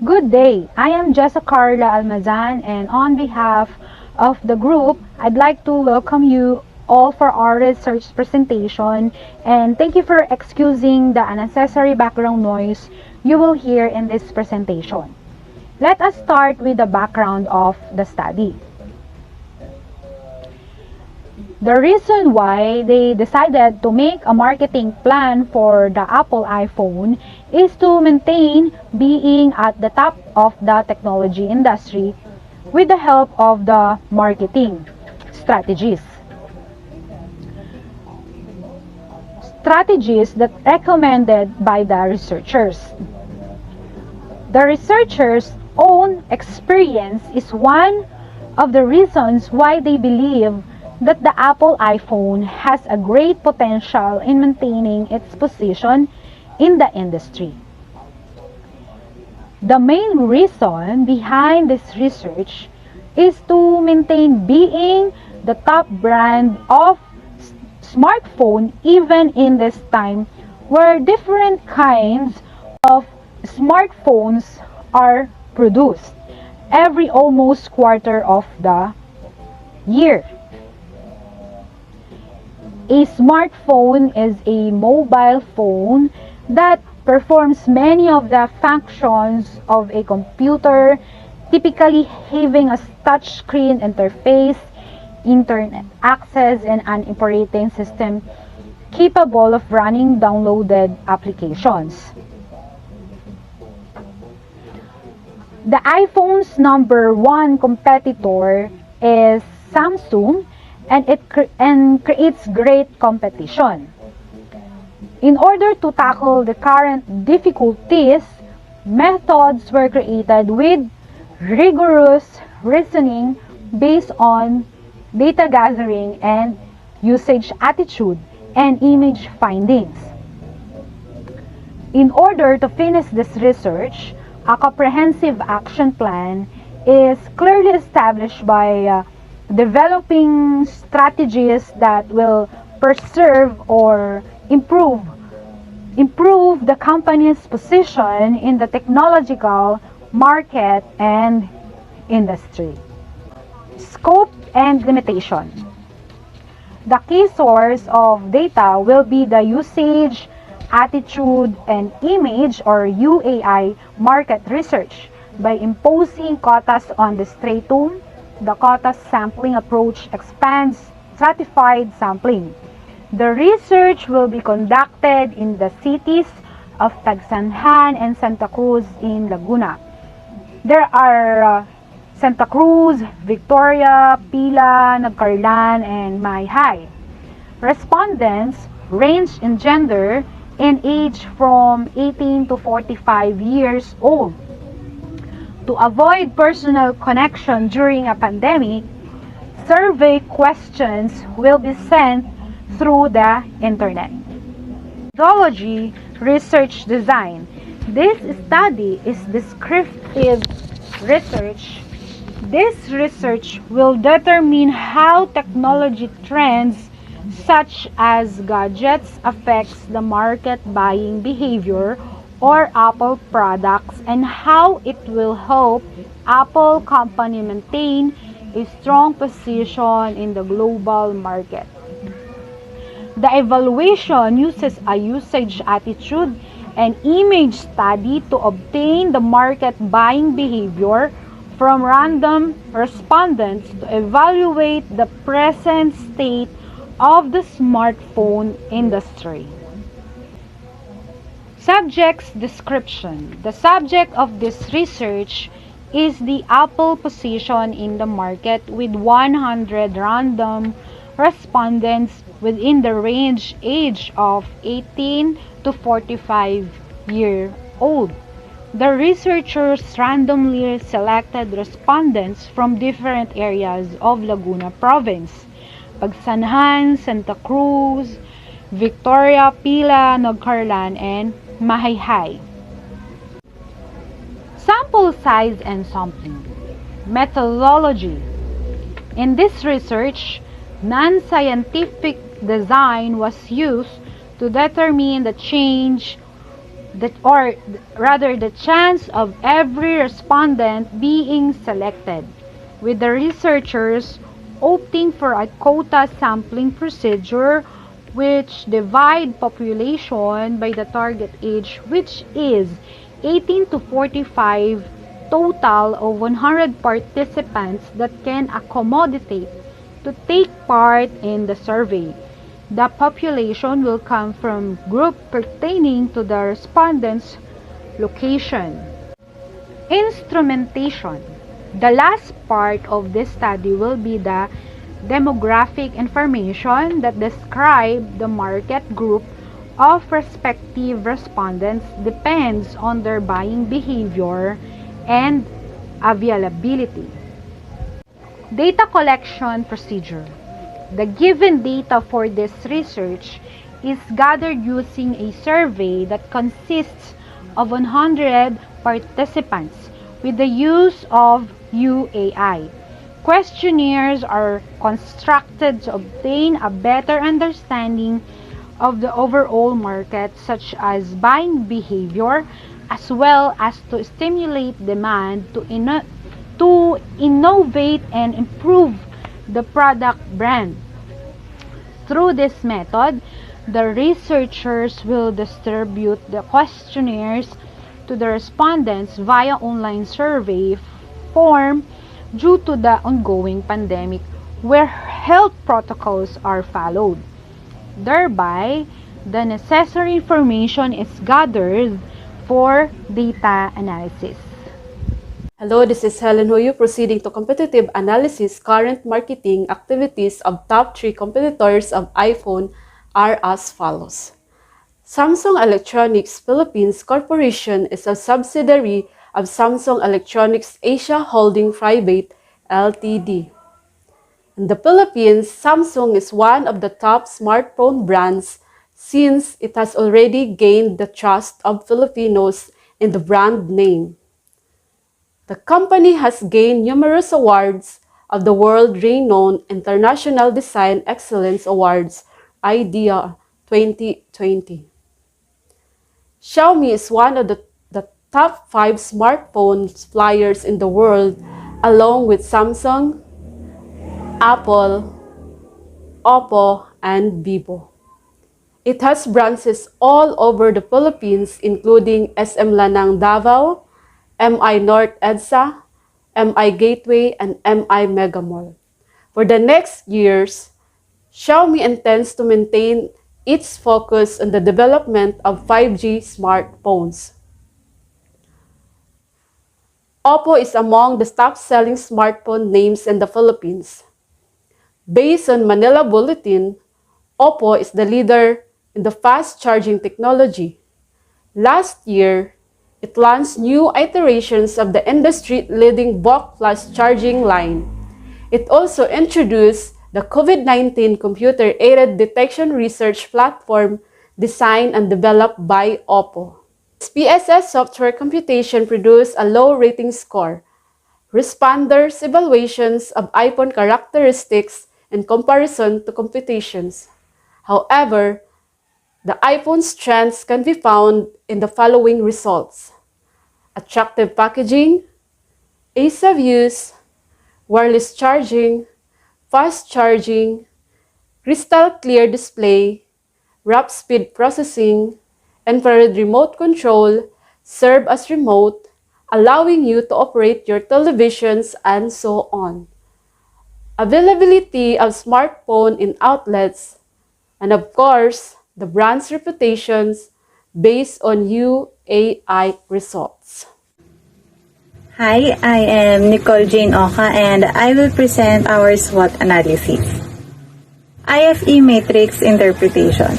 Good day, I am Jessa Karla ALMAZAN, and on behalf of the group, I'd like to welcome you all for our research presentation, and thank you for excusing the unnecessary background noise you will hear in this presentation. Let us start with the background of the study. The reason why they decided to make a marketing plan for the Apple iPhone is to maintain being at the top of the technology industry with the help of the marketing strategies. Strategies that recommended by the researchers. The researchers' own experience is one of the reasons why they believe that the Apple iPhone has a great potential in maintaining its position in the industry. The main reason behind this research is to maintain being the top brand of smartphone even in this time where different kinds of smartphones are produced every almost quarter of the year. A smartphone is a mobile phone that performs many of the functions of a computer, typically having a touchscreen interface, internet access, and an operating system capable of running downloaded applications. The iPhone's number one competitor is Samsung, and it creates great competition. In order to tackle the current difficulties, methods were created with rigorous reasoning based on data gathering and usage attitude and image findings. In order to finish this research, a comprehensive action plan is clearly established by developing strategies that will preserve or improve the company's position in the technological market and industry. Scope and limitation. The key source of data will be the usage, attitude, and image or UAI market research. By imposing quotas on the stratum, the quota sampling approach expands stratified sampling. The research will be conducted in the cities of Tagsanhan and Santa Cruz in Laguna. There are Santa Cruz, Victoria, Pila, Nagcarlan, and Maligaya. Respondents range in gender and age from 18 to 45 years old. To avoid personal connection during a pandemic, survey questions will be sent through the internet. Methodology research design. This study is descriptive research. This research will determine how technology trends such as gadgets affects the market buying behavior or Apple products and how it will help Apple company maintain a strong position in the global market. The evaluation uses a usage attitude and image study to obtain the market buying behavior from random respondents to evaluate the present state of the smartphone industry. Subject's description. The subject of this research is the Apple position in the market with 100 random respondents within the range age of 18 to 45 year old. The researchers randomly selected respondents from different areas of Laguna Province, Pagsanhan, Santa Cruz, Victoria, Pila, Nagcarlan, and Maligaya. Sample size and sampling. Methodology. In this research, non-scientific design was used to determine the change the chance of every respondent being selected, with the researchers opting for a quota sampling procedure which divide population by the target age, which is 18 to 45, total of 100 participants that can accommodate to take part in the survey. The population will come from group pertaining to the respondent's location. Instrumentation. The last part of this study will be the demographic information that describe the market group of respective respondents depends on their buying behavior and availability. Data collection procedure. The given data for this research is gathered using a survey that consists of 100 participants with the use of UAI. Questionnaires are constructed to obtain a better understanding of the overall market, such as buying behavior, as well as to stimulate demand to innovate and improve the product brand. Through this method, the researchers will distribute the questionnaires to the respondents via online survey form due to the ongoing pandemic, where health protocols are followed. Thereby, the necessary information is gathered for data analysis. Hello, this is Helen Huyo proceeding to competitive analysis. Current marketing activities of top 3 competitors of iPhone are as follows. Samsung Electronics Philippines Corporation is a subsidiary of Samsung Electronics Asia Holding Private Ltd. In the Philippines, Samsung is one of the top smartphone brands since it has already gained the trust of Filipinos in the brand name. The company has gained numerous awards of the world-renowned International Design Excellence Awards, IDEA 2020. Xiaomi is one of the top 5 smartphone suppliers in the world, along with Samsung, Apple, Oppo, and Vivo. It has branches all over the Philippines, including SM Lanang Davao, MI North EDSA, MI Gateway, and MI Mega Mall. For the next years, Xiaomi intends to maintain its focus on the development of 5G smartphones. Oppo is among the top-selling smartphone names in the Philippines. Based on Manila Bulletin, Oppo is the leader in the fast-charging technology. Last year, it launched new iterations of the industry-leading VOOC Plus charging line. It also introduced the COVID-19 computer-aided detection research platform designed and developed by Oppo. PSS software computation produced a low rating score. Responders' evaluations of iPhone characteristics in comparison to computations. However, the iPhone's strengths can be found in the following results: attractive packaging, ease of use, wireless charging, fast charging, crystal clear display, rapid speed processing, infrared remote control, serve as remote, allowing you to operate your televisions, and so on. Availability of smartphone in outlets, and of course, the brand's reputations based on UAI results. Hi, I am Nichole Jane and I will present our SWOT analysis. IFE matrix interpretation.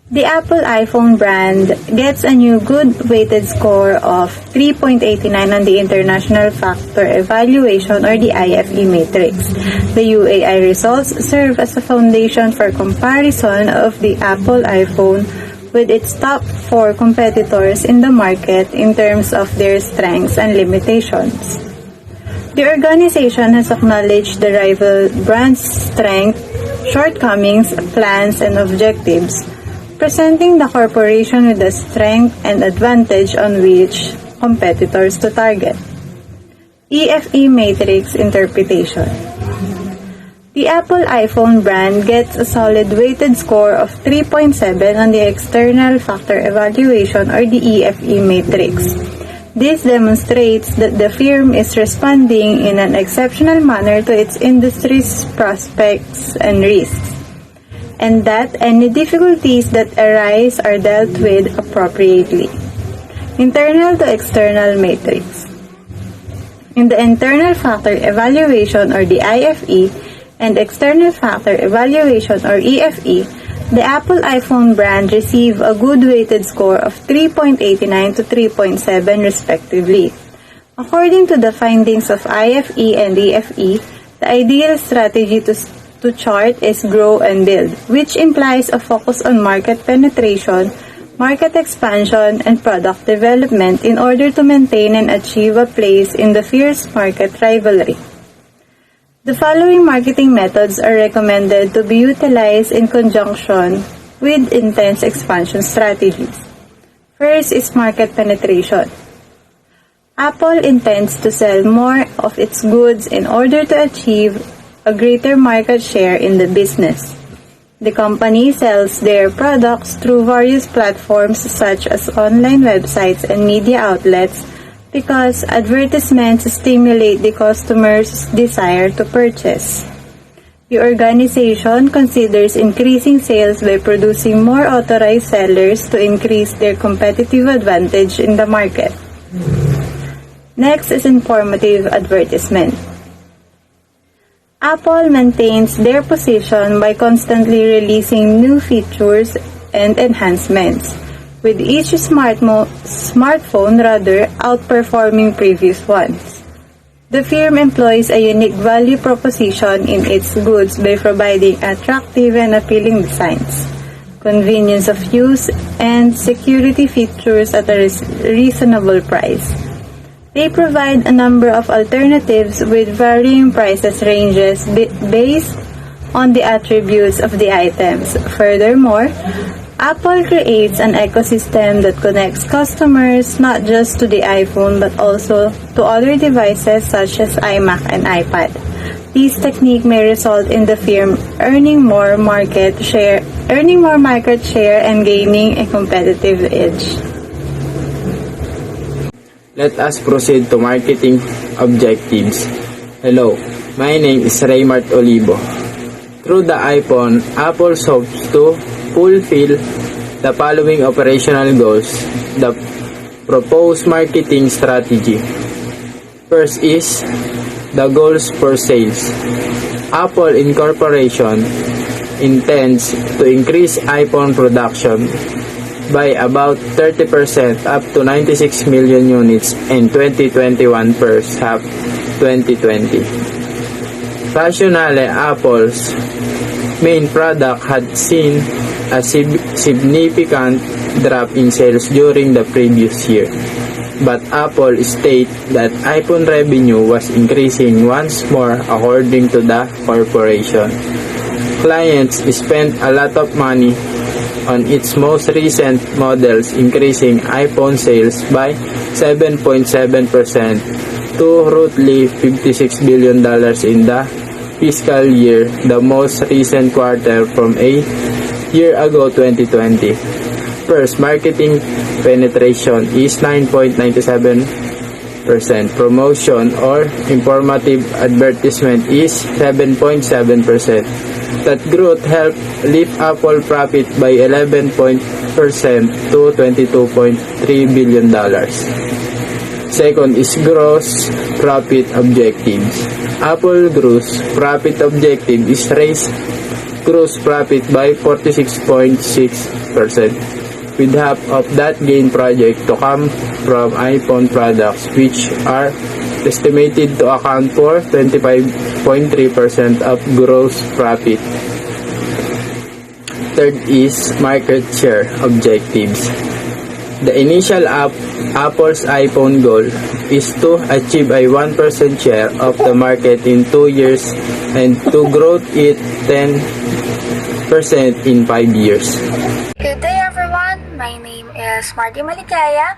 The Apple iPhone brand gets a new good weighted score of 3.89 on the International Factor Evaluation or the IFE matrix. The UAI results serve as a foundation for comparison of the Apple iPhone with its top 4 competitors in the market in terms of their strengths and limitations. The organization has acknowledged the rival brand's strengths, shortcomings, plans, and objectives, presenting the corporation with the strength and advantage on which competitors to target. EFE Matrix Interpretation. The Apple iPhone brand gets a solid weighted score of 3.7 on the External Factor Evaluation or the EFE Matrix. This demonstrates that the firm is responding in an exceptional manner to its industry's prospects and risks, and that any difficulties that arise are dealt with appropriately. Internal to External Matrix. In the Internal Factor Evaluation or the IFE and External Factor Evaluation or EFE, the Apple iPhone brand received a good weighted score of 3.89 to 3.7 respectively. According to the findings of IFE and EFE, the ideal strategy to chart is grow and build, which implies a focus on market penetration, market expansion, and product development in order to maintain and achieve a place in the fierce market rivalry. The following marketing methods are recommended to be utilized in conjunction with intense expansion strategies. First is market penetration. Apple intends to sell more of its goods in order to achieve a greater market share in the business. The company sells their products through various platforms such as online websites and media outlets because advertisements stimulate the customer's desire to purchase. The organization considers increasing sales by producing more authorized sellers to increase their competitive advantage in the market. Next is informative advertisement. Apple maintains their position by constantly releasing new features and enhancements, with each smartphone outperforming previous ones. The firm employs a unique value proposition in its goods by providing attractive and appealing designs, convenience of use, and security features at a reasonable price. They provide a number of alternatives with varying prices ranges based on the attributes of the items. Furthermore, Apple creates an ecosystem that connects customers not just to the iPhone but also to other devices such as iMac and iPad. This technique may result in the firm earning more market share and gaining a competitive edge. Let us proceed to marketing objectives. Hello, my name is Reymart OLIVO. Through the iPhone, Apple hopes to fulfill the following operational goals. The proposed marketing strategy. First is the goals for sales. Apple Incorporation intends to increase iPhone production by about 30% up to 96 million units in 2021 first half 2020. Rationale, Apple's main product had seen a significant drop in sales during the previous year, but Apple stated that iPhone revenue was increasing once more according to the corporation. Clients spent a lot of money on its most recent models, increasing iPhone sales by 7.7% to roughly $56 billion in the fiscal year, the most recent quarter from a year ago 2020. First, marketing penetration is 9.97%. Promotion or informative advertisement is 7.7%. That growth helped lift Apple profit by 11% to $22.3 billion. Second is gross profit objectives. Apple gross profit objective is raise gross profit by 46.6%, with half of that gain project to come from iPhone products, which are estimated to account for 25.3% of gross profit. Third is market share objectives. The initial Apple's iPhone goal is to achieve a 1% share of the market in 2 years and to grow it 10% in 5 years. Good day is Marddie Maligaya,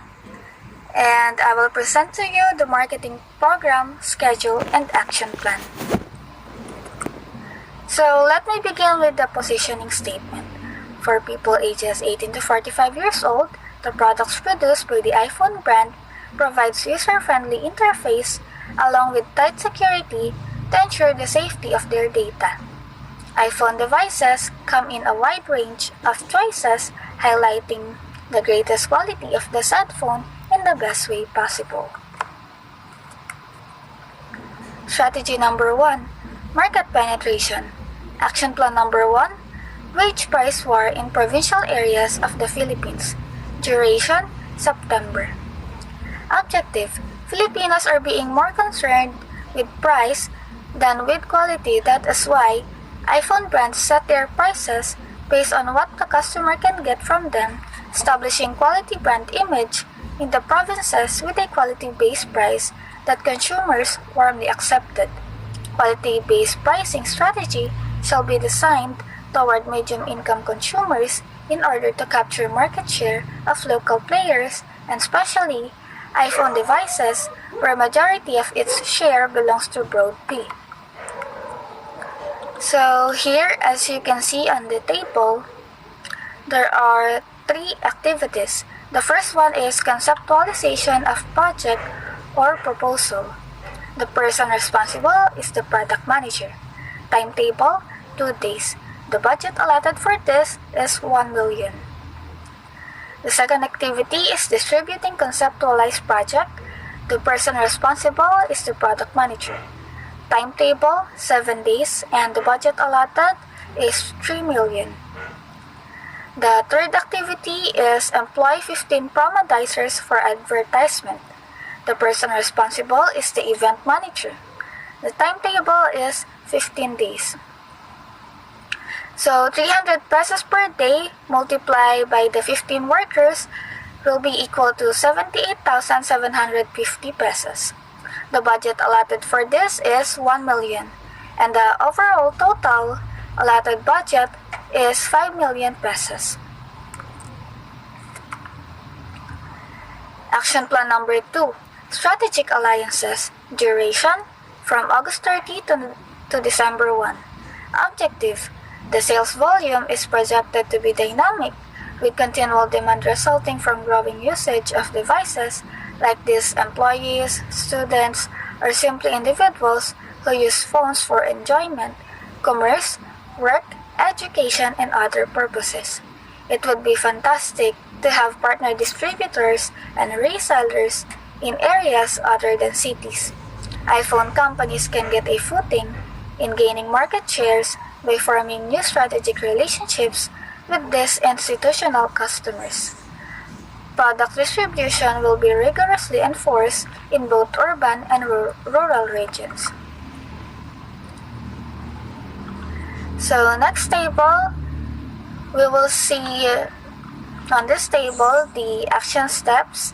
and I will present to you the marketing program, schedule, and action plan. So let me begin with the positioning statement. For people ages 18 to 45 years old, the products produced by the iPhone brand provides user-friendly interface along with tight security to ensure the safety of their data. iPhone devices come in a wide range of choices, highlighting the greatest quality of the said phone in the best way possible. Strategy number 1, market penetration. Action plan number 1, wage price war in provincial areas of the Philippines. Duration, September. Objective, Filipinos are being more concerned with price than with quality. That is why iPhone brands set their prices based on what the customer can get from them, establishing quality brand image in the provinces with a quality-based price that consumers warmly accepted. Quality-based pricing strategy shall be designed toward medium-income consumers in order to capture market share of local players and especially iPhone devices where majority of its share belongs to Broad P. So here, as you can see on the table, there are 3 activities. The first one is conceptualization of project or proposal. The person responsible is the product manager. Timetable, 2 days. The budget allotted for this is 1 million. The second activity is distributing conceptualized project. The person responsible is the product manager. Timetable, 7 days, and the budget allotted is 3 million. The third activity is employ 15 promodizers for advertisement. The person responsible is the event manager. The timetable is 15 days. So 300 pesos per day multiplied by the 15 workers will be equal to 78,750 pesos. The budget allotted for this is 1 million, and the overall total allotted budget is 5 million pesos. Action plan number 2, strategic alliances. Duration, from August 30 to December 1. Objective, the sales volume is projected to be dynamic, with continual demand resulting from growing usage of devices like these employees, students, or simply individuals who use phones for enjoyment, commerce, work, education, and other purposes. It would be fantastic to have partner distributors and resellers in areas other than cities. iPhone companies can get a footing in gaining market shares by forming new strategic relationships with these institutional customers. Product distribution will be rigorously enforced in both urban and rural regions. So next table, we will see on this table the action steps,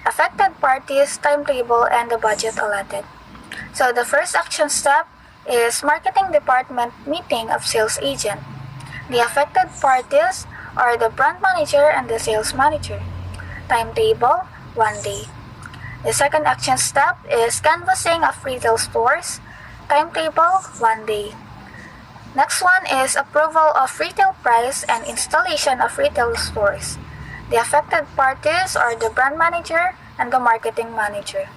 affected parties, timetable, and the budget allotted. So the first action step is marketing department meeting of sales agent. The affected parties are the brand manager and the sales manager. Timetable, 1 day. The second action step is canvassing of retail stores. Timetable, 1 day. Next one is approval of retail price and installation of retail stores. The affected parties are the brand manager and the marketing manager.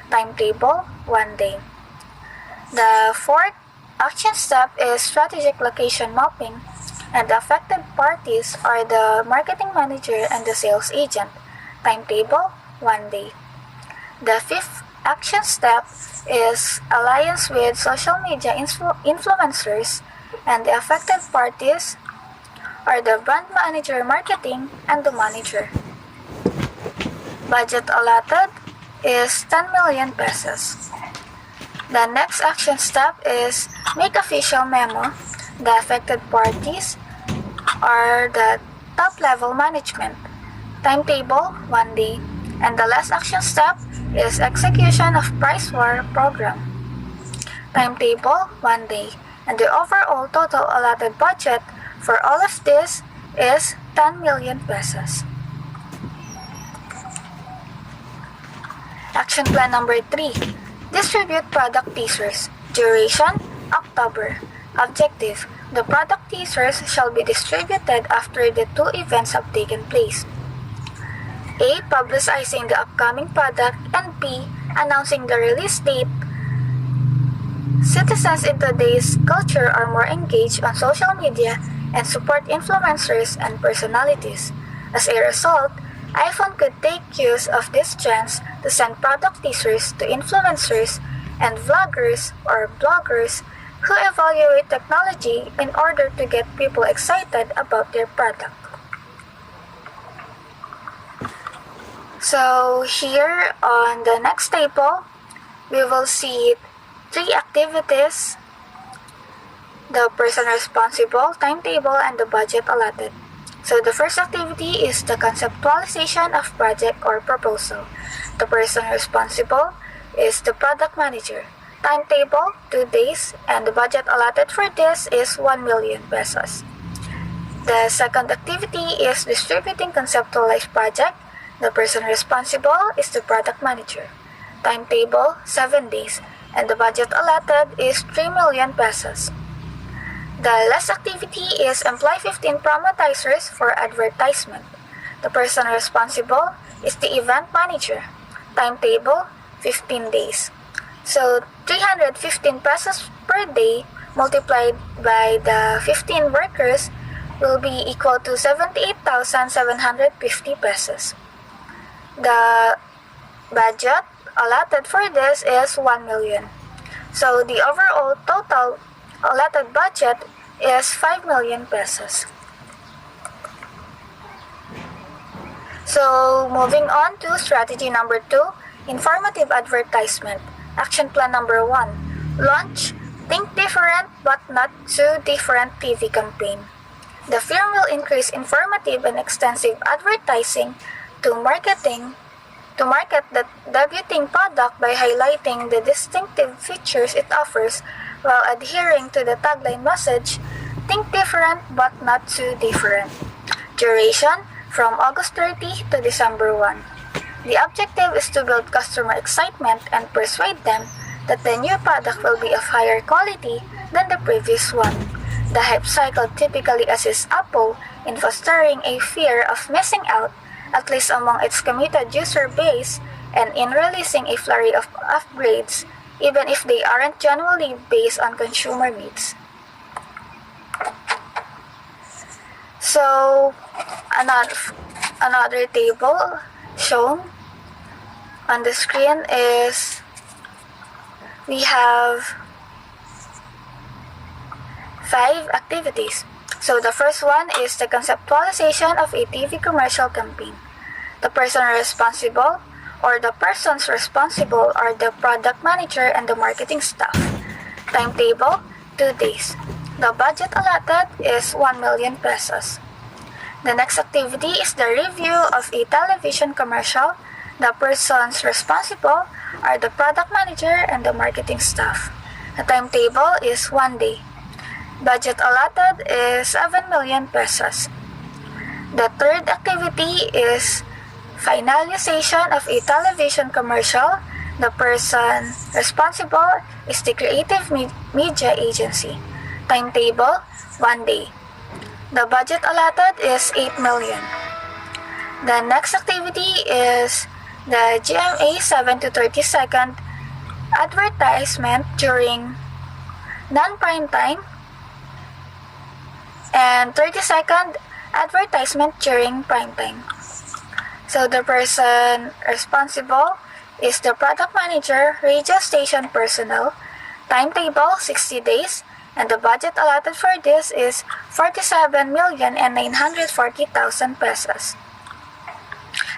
Timetable, 1 day. The fourth action step is strategic location mapping, and the affected parties are the marketing manager and the sales agent. Timetable, 1 day. The fifth action step is alliance with social media influencers, and the affected parties are the brand manager marketing and the manager. Budget allotted is 10 million pesos. The next action step is make official memo. The affected parties are the top-level management. Timetable, 1 day. And the last action step is execution of price war program. Timetable, 1 day. And the overall total allotted budget for all of this is 10 million pesos. Action Plan number 3. Distribute product teasers. Duration, October. Objective, the product teasers shall be distributed after the 2 events have taken place. A. Publicizing the upcoming product, and B. Announcing the release date. Citizens in today's culture are more engaged on social media and support influencers and personalities. As a result, iPhone could take use of this chance to send product teasers to influencers and vloggers or bloggers who evaluate technology in order to get people excited about their product. So here on the next table, we will see 3 activities: the person responsible, timetable, and the budget allotted. So the first activity is the conceptualization of project or proposal. The person responsible is the product manager. Timetable, 2 days, and the budget allotted for this is 1 million pesos. The second activity is distributing conceptualized project. The person responsible is the product manager. Timetable, 7 days, and the budget allotted is 3 million pesos. The last activity is employ 15 promotizers for advertisement. The person responsible is the event manager. Timetable, 15 days. So 315 pesos per day multiplied by the 15 workers will be equal to 78,750 pesos. The budget allotted for this is 1 million. So the overall total allotted budget is 5 million pesos. So moving on to strategy number 2, informative advertisement. Action plan number 1, launch Think Different but Not Too Different TV campaign. The firm will increase informative and extensive advertising to market the debuting product by highlighting the distinctive features it offers while adhering to the tagline message, Think Different but Not Too Different. Duration, from August 30 to December 1. The objective is to build customer excitement and persuade them that the new product will be of higher quality than the previous one. The hype cycle typically assists Apple in fostering a fear of missing out, at least among its committed user base, and in releasing a flurry of upgrades, even if they aren't genuinely based on consumer needs. So, another table shown on the screen is we have 5 activities. So the first one is the conceptualization of a TV commercial campaign. The person responsible or the persons responsible are the product manager and the marketing staff. Timetable, 2 days. The budget allotted is 1 million pesos. The next activity is the review of a television commercial. The persons responsible are the product manager and the marketing staff. The timetable is 1 day. Budget allotted is 7 million pesos. The third activity is finalization of a television commercial. The person responsible is the creative media agency. Timetable, 1 day. The budget allotted is 8 million. The next activity is the GMA 7 to 30 second advertisement during non-prime time and 30-second advertisement during prime time. So the person responsible is the product manager, radio station personnel. Timetable, 60 days, and the budget allotted for this is 47,940,000 pesos.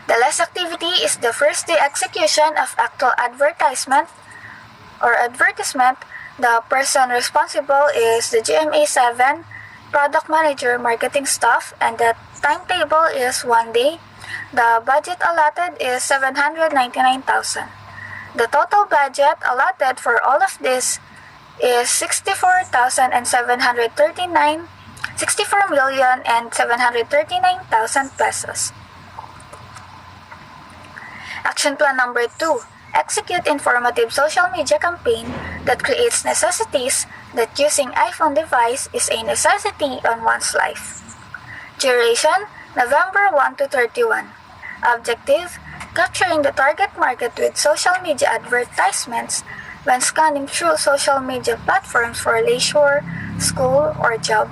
The last activity is the first day execution of actual advertisement or advertisement. The person responsible is the GMA 7 product manager marketing staff, and the timetable is 1 day. The budget allotted is 799,000. The total budget allotted for all of this is 64,739,000 pesos. Action plan number 2, execute informative social media campaign that creates necessities that using iPhone device is a necessity on one's life. Duration, November 1 to 31. Objective, capturing the target market with social media advertisements when scanning through social media platforms for leisure, school, or job.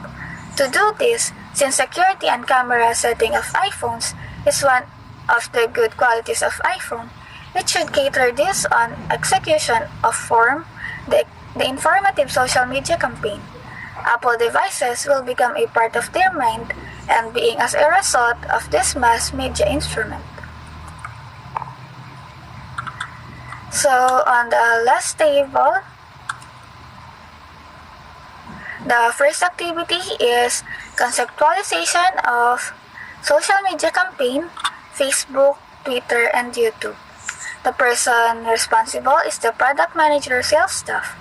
To do this, since security and camera setting of iPhones is one of the good qualities of iPhone, it should cater this on execution of the informative social media campaign. Apple devices will become a part of their mind and being as a result of this mass media instrument. So on the last table, the first activity is conceptualization of social media campaign, Facebook, Twitter, and YouTube. The person responsible is the product manager sales staff.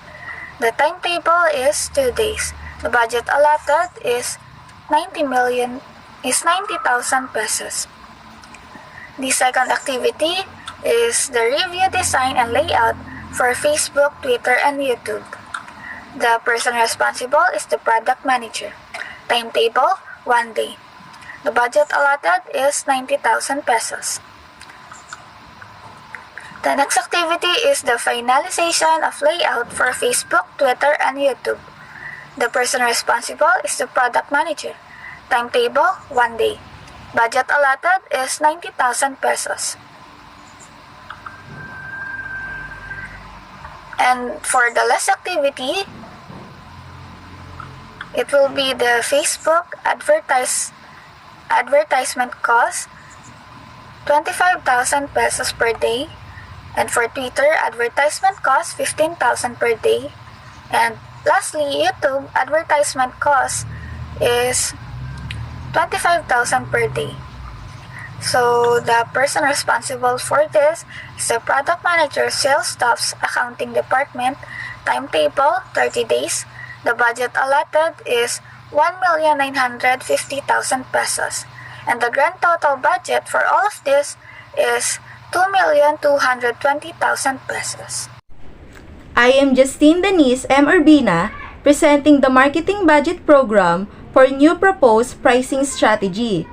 The timetable is 2 days. The budget allotted is 90,000 pesos. The second activity is the review, design, and layout for Facebook, Twitter, and YouTube. The person responsible is the product manager. Timetable, 1 day. The budget allotted is 90,000 pesos. The next activity is the finalization of layout for Facebook, Twitter, and YouTube. The person responsible is the product manager. Timetable, 1 day. Budget allotted is 90,000 pesos. And for the last activity, it will be the Facebook advertisement cost, 25,000 pesos per day. And for Twitter, advertisement cost 15,000 per day. And lastly, YouTube advertisement cost is 25,000 per day. So the person responsible for this is the product manager, sales staff's accounting department. Timetable, 30 days. The budget allotted is 1,950,000 pesos. And the grand total budget for all of this is 2,220,000 pesos. I am Justine Denise M. URBINA, presenting the Marketing Budget Program for new proposed pricing strategy.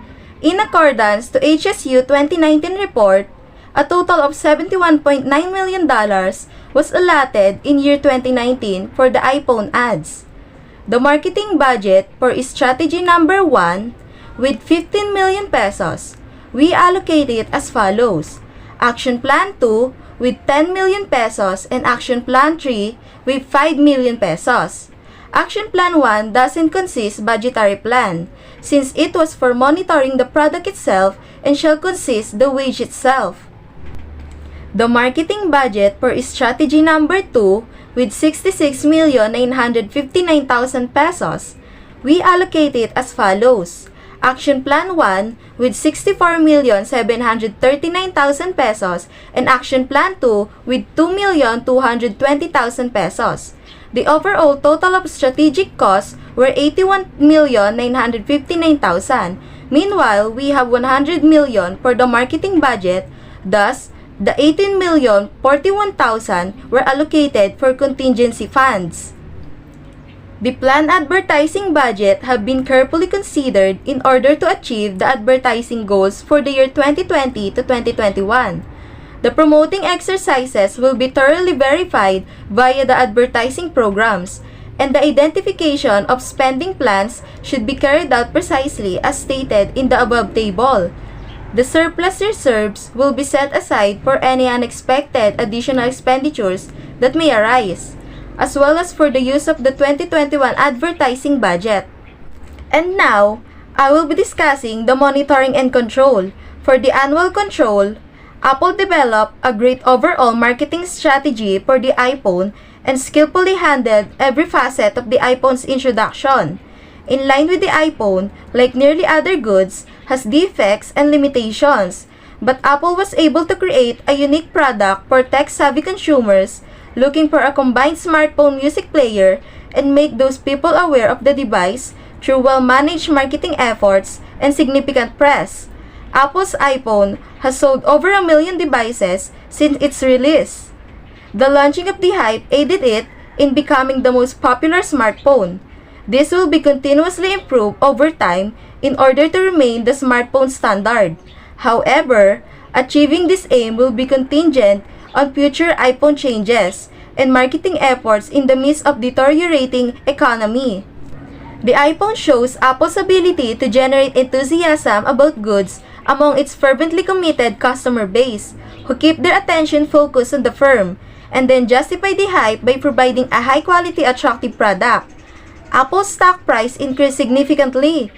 In accordance to HSU 2019 report, a total of $71.9 million was allotted in year 2019 for the iPhone ads. The marketing budget for strategy number 1 with 15 million pesos, we allocate it as follows. Action Plan 2 with 10 million pesos and Action Plan 3 with 5 million pesos. Action Plan 1 doesn't consist budgetary plan, since it was for monitoring the product itself and shall consist the wage itself. The marketing budget for strategy number 2 with 66,959,000 pesos, we allocate it as follows. Action Plan 1 with 64,739,000 pesos and Action Plan 2 with 2,220,000 pesos. The overall total of strategic costs were 81,959,000. Meanwhile, we have 100 million for the marketing budget, thus the 18,041,000 were allocated for contingency funds. The planned advertising budget have been carefully considered in order to achieve the advertising goals for the year 2020 to 2021. The promoting exercises will be thoroughly verified via the advertising programs, and the identification of spending plans should be carried out precisely as stated in the above table. The surplus reserves will be set aside for any unexpected additional expenditures that may arise, as well as for the use of the 2021 advertising budget. And now, I will be discussing the monitoring and control. For the annual control, Apple developed a great overall marketing strategy for the iPhone and skillfully handled every facet of the iPhone's introduction. In line with the iPhone, like nearly other goods, has defects and limitations, but Apple was able to create a unique product for tech-savvy consumers looking for a combined smartphone music player and make those people aware of the device through well-managed marketing efforts and significant press. Apple's iPhone has sold over 1 million devices since its release. The launching of the hype aided it in becoming the most popular smartphone. This will be continuously improved over time in order to remain the smartphone standard. However, achieving this aim will be contingent on future iPhone changes and marketing efforts in the midst of deteriorating economy. The iPhone shows Apple's ability to generate enthusiasm about goods among its fervently committed customer base, who keep their attention focused on the firm, and then justify the hype by providing a high-quality, attractive product. Apple's stock price increased significantly,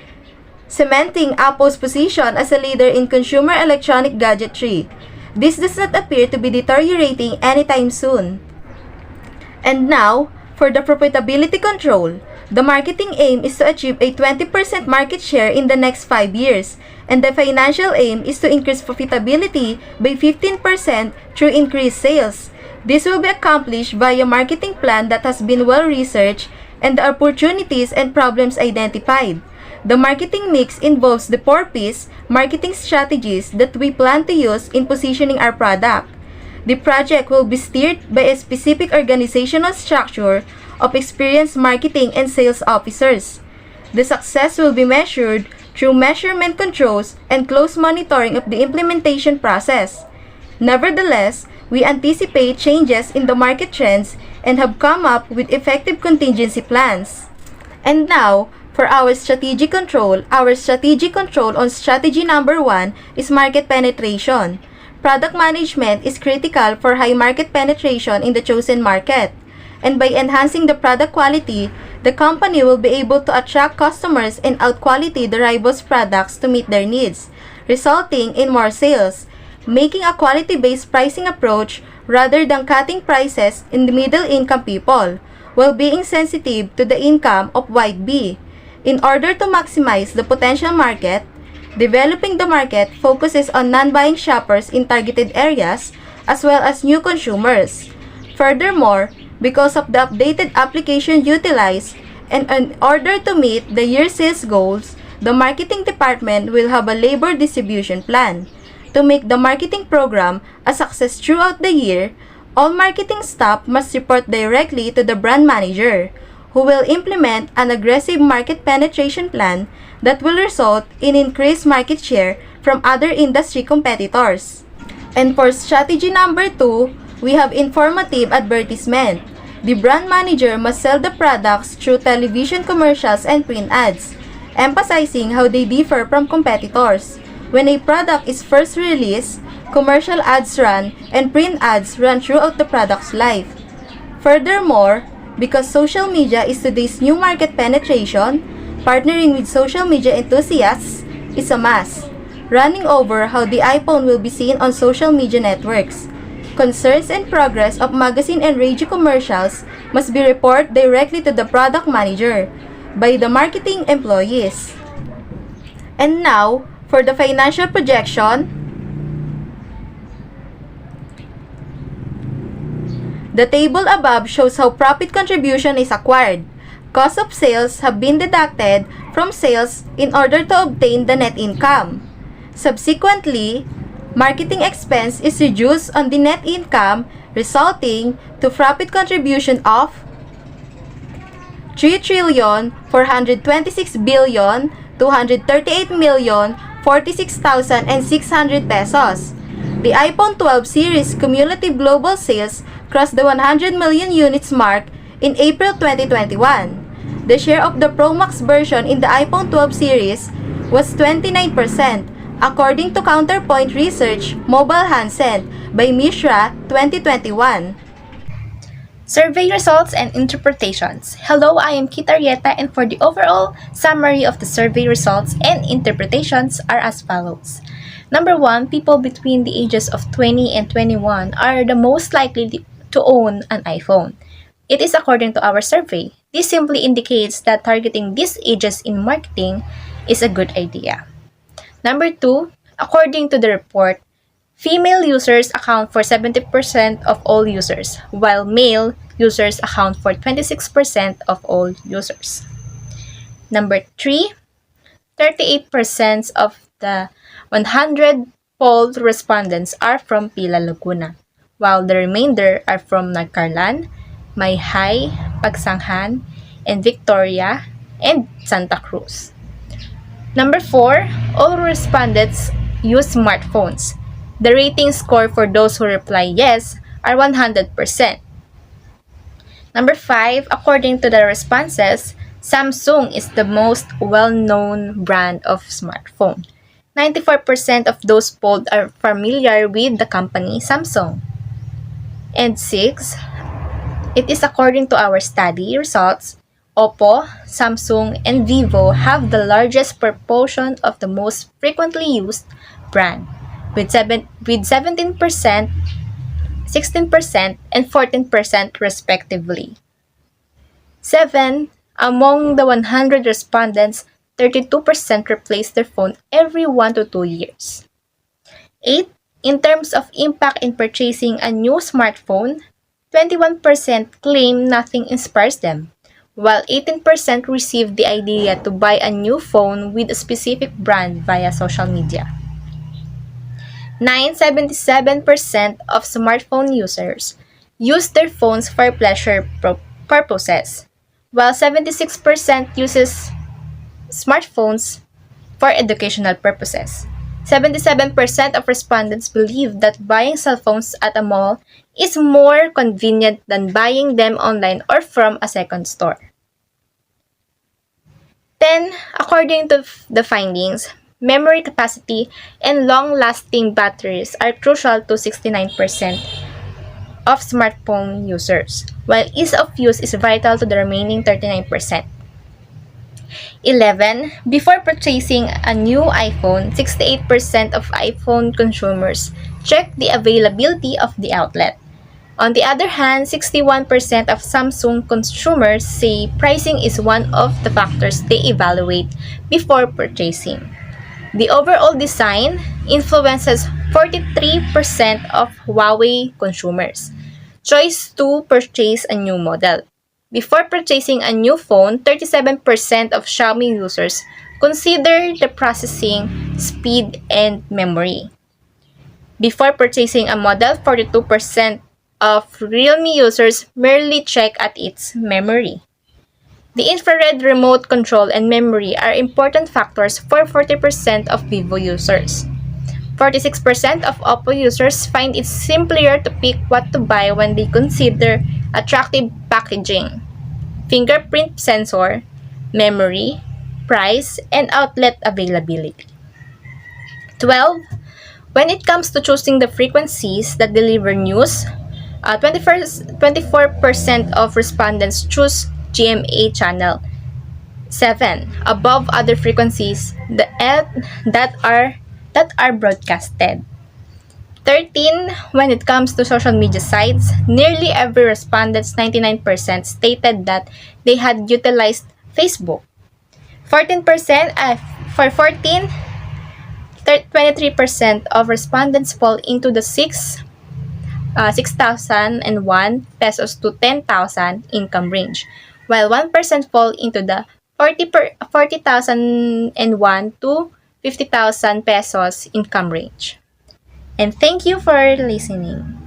cementing Apple's position as a leader in consumer electronic gadgetry. This does not appear to be deteriorating anytime soon. And now, for the profitability control. The marketing aim is to achieve a 20% market share in the next 5 years, and the financial aim is to increase profitability by 15% through increased sales. This will be accomplished via a marketing plan that has been well researched and the opportunities and problems identified. The marketing mix involves the 4-piece marketing strategies that we plan to use in positioning our product. The project will be steered by a specific organizational structure of experienced marketing and sales officers. The success will be measured through measurement controls and close monitoring of the implementation process. Nevertheless, we anticipate changes in the market trends and have come up with effective contingency plans. And now, for our strategic control on strategy number 1 is market penetration. Product management is critical for high market penetration in the chosen market. And by enhancing the product quality, the company will be able to attract customers and out-quality the rivals' products to meet their needs, resulting in more sales, making a quality-based pricing approach rather than cutting prices in the middle-income people, while being sensitive to the income of wide B. In order to maximize the potential market, developing the market focuses on non-buying shoppers in targeted areas as well as new consumers. Furthermore, because of the updated application utilized, and in order to meet the year sales goals, the marketing department will have a labor distribution plan. To make the marketing program a success throughout the year, all marketing staff must report directly to the brand manager, who will implement an aggressive market penetration plan that will result in increased market share from other industry competitors. And for strategy number 2, we have informative advertisement. The brand manager must sell the products through television commercials and print ads, emphasizing how they differ from competitors. When a product is first released, commercial ads run and print ads run throughout the product's life. Furthermore, because social media is today's new market penetration, partnering with social media enthusiasts is a must. Running over how the iPhone will be seen on social media networks. Concerns and progress of magazine and radio commercials must be reported directly to the product manager by the marketing employees. And now, for the financial projection, the table above shows how profit contribution is acquired. Cost of sales have been deducted from sales in order to obtain the net income. Subsequently, marketing expense is reduced on the net income, resulting to profit contribution of 3,226,238,046,600 pesos. The iPhone 12 series cumulative global sales crossed the 100 million units mark in April 2021. The share of the Pro Max version in the iPhone 12 series was 29%, according to Counterpoint Research Mobile Handset by Mishra 2021. Survey results and interpretations. Hello, I am ARRIETA, and for the overall summary of the survey results and interpretations are as follows. Number 1, people between the ages of 20 and 21 are the most likely to own an iPhone. It is according to our survey. This simply indicates that targeting these ages in marketing is a good idea. Number 2, according to the report, female users account for 70% of all users, while male users account for 26% of all users. Number 3, 38% of the 100 polled respondents are from Pila, Laguna, while the remainder are from Nagcarlan, Mayhay, Pagsanghan, and Victoria, and Santa Cruz. Number 4, all respondents use smartphones. The rating score for those who reply yes are 100%. Number 5, according to the responses, Samsung is the most well-known brand of smartphone. 94% of those polled are familiar with the company Samsung. And 6, it is according to our study results, Oppo, Samsung, and Vivo have the largest proportion of the most frequently used brand, with 17%, 16%, and 14% respectively. 7. Among the 100 respondents, 32% replace their phone every 1 to 2 years. 8. In terms of impact in purchasing a new smartphone, 21% claim nothing inspires them, while 18% receive the idea to buy a new phone with a specific brand via social media. 9. 77% of smartphone users use their phones for pleasure purposes, while 76% uses smartphones for educational purposes. 77% of respondents believe that buying cell phones at a mall is more convenient than buying them online or from a second store. 10. According to the findings, memory capacity and long-lasting batteries are crucial to 69% of smartphone users, while ease of use is vital to the remaining 39%. 11. Before purchasing a new iPhone, 68% of iPhone consumers check the availability of the outlet. On the other hand, 61% of Samsung consumers say pricing is one of the factors they evaluate before purchasing. The overall design influences 43% of Huawei consumers' choice to purchase a new model. Before purchasing a new phone, 37% of Xiaomi users consider the processing speed and memory. Before purchasing a model, 42% of Realme users merely check at its memory. The infrared remote control and memory are important factors for 40% of Vivo users. 46% of Oppo users find it simpler to pick what to buy when they consider attractive packaging, fingerprint sensor, memory, price, and outlet availability. 12. When it comes to choosing the frequencies that deliver news, 24% of respondents choose GMA channel 7 above other frequencies that are broadcasted. 13. When it comes to social media sites, nearly every respondent, 99%, stated that they had utilized Facebook. 14%, for 14, 23% of respondents fall into the 6,001 pesos to 10,000 income range, while 1% fall into the 40,001 to 50,000 pesos income range. And thank you for listening.